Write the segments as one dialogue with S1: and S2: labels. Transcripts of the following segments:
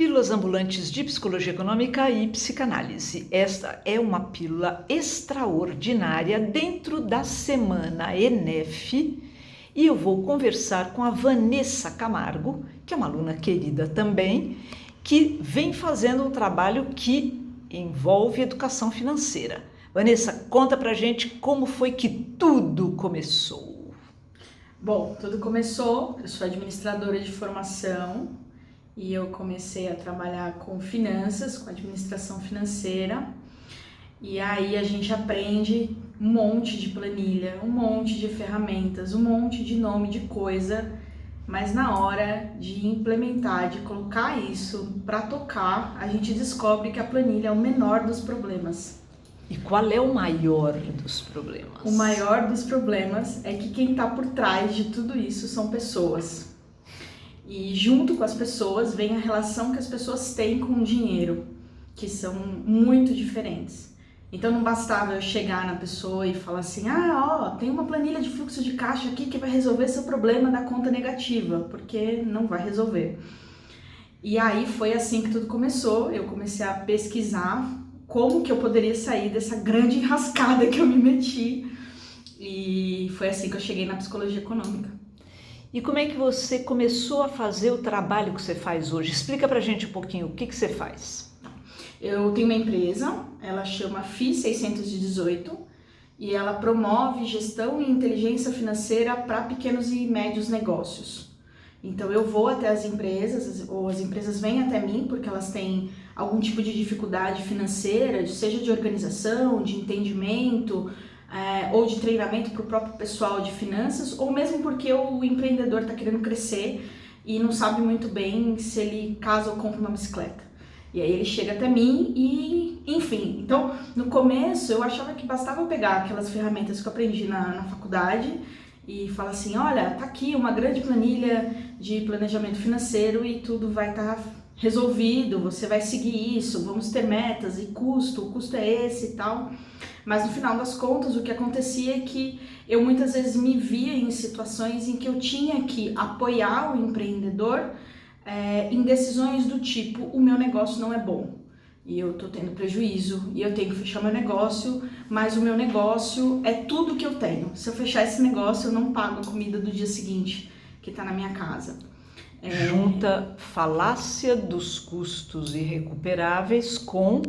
S1: Pílulas ambulantes de psicologia econômica e psicanálise. Esta é uma pílula extraordinária dentro da semana ENEF e eu vou conversar com a Vanessa Camargo, que é uma aluna querida também, que vem fazendo um trabalho que envolve educação financeira. Vanessa, conta pra gente como foi que tudo começou.
S2: Bom, tudo começou, eu sou administradora de formação e eu comecei a trabalhar com finanças, com administração financeira, e aí a gente aprende um monte de planilha, um monte de ferramentas, um monte de nome de coisa, mas na hora de implementar, de colocar isso para tocar, a gente descobre que a planilha é o menor dos problemas.
S1: E qual é o maior dos problemas?
S2: O maior dos problemas é que quem está por trás de tudo isso são pessoas. E junto com as pessoas vem a relação que as pessoas têm com o dinheiro, que são muito diferentes. Então não bastava eu chegar na pessoa e falar assim, tem uma planilha de fluxo de caixa aqui que vai resolver seu problema da conta negativa, porque não vai resolver. E aí foi assim que tudo começou, eu comecei a pesquisar como que eu poderia sair dessa grande enrascada que eu me meti, e foi assim que eu cheguei na psicologia econômica.
S1: E como é que você começou a fazer o trabalho que você faz hoje? Explica pra gente um pouquinho o que você faz.
S2: Eu tenho uma empresa, ela chama FI 618 e ela promove gestão e inteligência financeira para pequenos e médios negócios. Então eu vou até as empresas, ou as empresas vêm até mim porque elas têm algum tipo de dificuldade financeira, seja de organização, de entendimento, ou de treinamento para o próprio pessoal de finanças, ou mesmo porque o empreendedor está querendo crescer e não sabe muito bem se ele casa ou compra uma bicicleta. E aí ele chega até mim e, enfim, então no começo eu achava que bastava eu pegar aquelas ferramentas que eu aprendi na faculdade e falar assim, olha, tá aqui uma grande planilha de planejamento financeiro e tudo vai estar resolvido, você vai seguir isso, vamos ter metas e o custo é esse e tal. Mas no final das contas o que acontecia é que eu muitas vezes me via em situações em que eu tinha que apoiar o empreendedor em decisões do tipo, o meu negócio não é bom e eu tô tendo prejuízo e eu tenho que fechar meu negócio, mas o meu negócio é tudo que eu tenho. Se eu fechar esse negócio eu não pago a comida do dia seguinte que tá na minha casa.
S1: Junta falácia dos custos irrecuperáveis com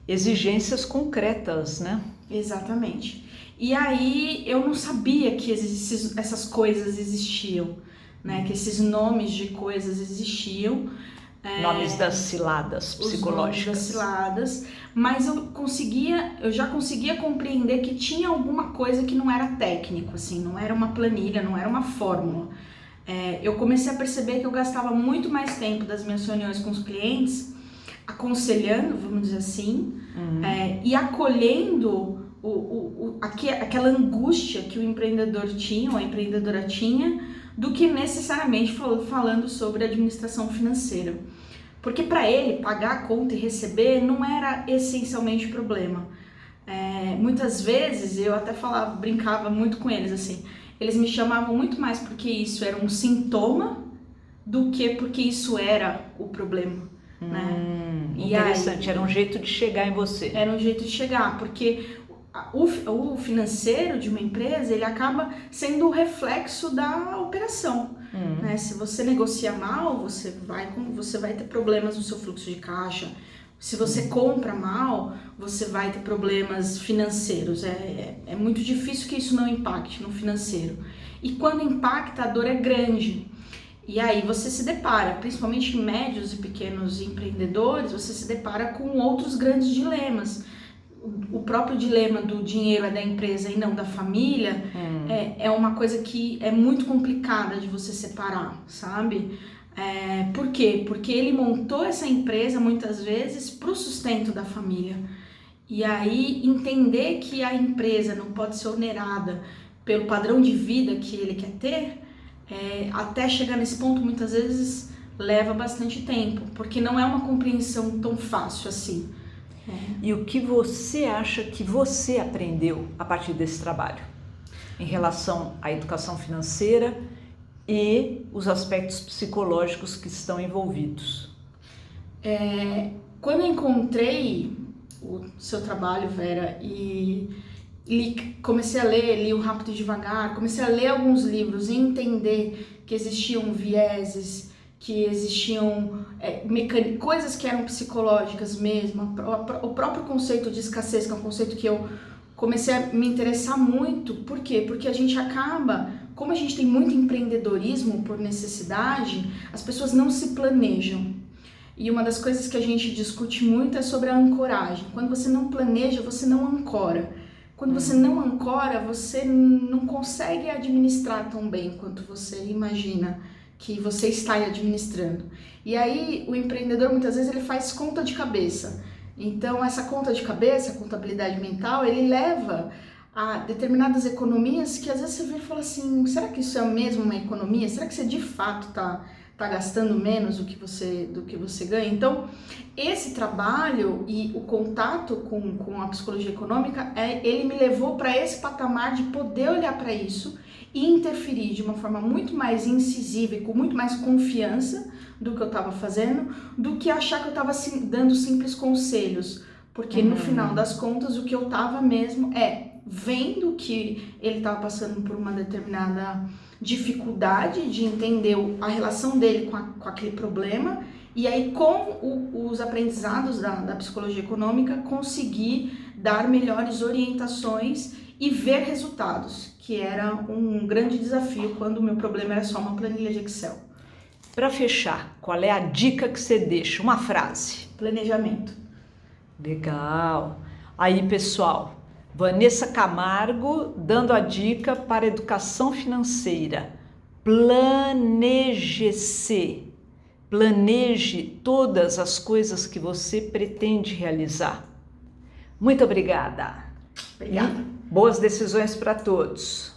S1: exigências concretas, né?
S2: Exatamente. E aí eu não sabia que essas coisas existiam, né? Que esses nomes de coisas existiam.
S1: Nomes das ciladas psicológicas.
S2: Os nomes das ciladas, mas eu já conseguia compreender que tinha alguma coisa que não era técnico, assim, não era uma planilha, não era uma fórmula. Eu comecei a perceber que eu gastava muito mais tempo das minhas reuniões com os clientes aconselhando, vamos dizer assim, e acolhendo aquela angústia que o empreendedor tinha, ou a empreendedora tinha, do que necessariamente falando sobre administração financeira. Porque para ele, pagar a conta e receber não era essencialmente o problema. Muitas vezes, eu até brincava muito com eles, assim, eles me chamavam muito mais porque isso era um sintoma do que porque isso era o problema.
S1: Interessante, era um jeito de chegar em você.
S2: Era um jeito de chegar, porque o financeiro de uma empresa, ele acaba sendo o reflexo da operação. Né? Se você negocia mal, você vai ter problemas no seu fluxo de caixa. Se você compra mal, você vai ter problemas financeiros. É muito difícil que isso não impacte no financeiro. E quando impacta, a dor é grande. E aí você se depara, principalmente em médios e pequenos empreendedores, você se depara com outros grandes dilemas. O próprio dilema do dinheiro é da empresa e não da família é uma coisa que é muito complicada de você separar, sabe? Por quê? Porque ele montou essa empresa muitas vezes para o sustento da família. E aí entender que a empresa não pode ser onerada pelo padrão de vida que ele quer ter, até chegar nesse ponto muitas vezes leva bastante tempo, porque não é uma compreensão tão fácil assim.
S1: E o que você acha que você aprendeu a partir desse trabalho em relação à educação financeira e os aspectos psicológicos que estão envolvidos?
S2: Quando eu encontrei o seu trabalho, Vera, e comecei a ler, li o Rápido e Devagar, comecei a ler alguns livros e entender que existiam vieses, que existiam coisas que eram psicológicas mesmo, o próprio conceito de escassez, que é um conceito que eu comecei a me interessar muito. Por quê? Porque a gente acaba, como a gente tem muito empreendedorismo por necessidade, as pessoas não se planejam. E uma das coisas que a gente discute muito é sobre a ancoragem. Quando você não planeja, você não ancora. Quando você não ancora, você não consegue administrar tão bem quanto você imagina que você está administrando. E aí o empreendedor muitas vezes ele faz conta de cabeça. Então essa conta de cabeça, a contabilidade mental, ele leva a determinadas economias que às vezes você vê e fala assim, será que isso é mesmo uma economia? Será que você de fato tá gastando menos do que você ganha? Então, esse trabalho e o contato com a psicologia econômica, ele me levou para esse patamar de poder olhar para isso e interferir de uma forma muito mais incisiva e com muito mais confiança do que eu estava fazendo, do que achar que eu estava dando simples conselhos. Porque no final das contas, o que eu estava mesmo vendo que ele estava passando por uma determinada dificuldade de entender a relação dele com aquele problema, e aí com os aprendizados da psicologia econômica conseguir dar melhores orientações e ver resultados, que era um grande desafio quando o meu problema era só uma planilha de Excel.
S1: Para fechar, qual é a dica que você deixa? Uma frase.
S2: Planejamento.
S1: Legal. Aí, pessoal, Vanessa Camargo dando a dica para a educação financeira. Planeje-se. Planeje todas as coisas que você pretende realizar. Muito obrigada.
S2: Obrigada.
S1: E boas decisões para todos.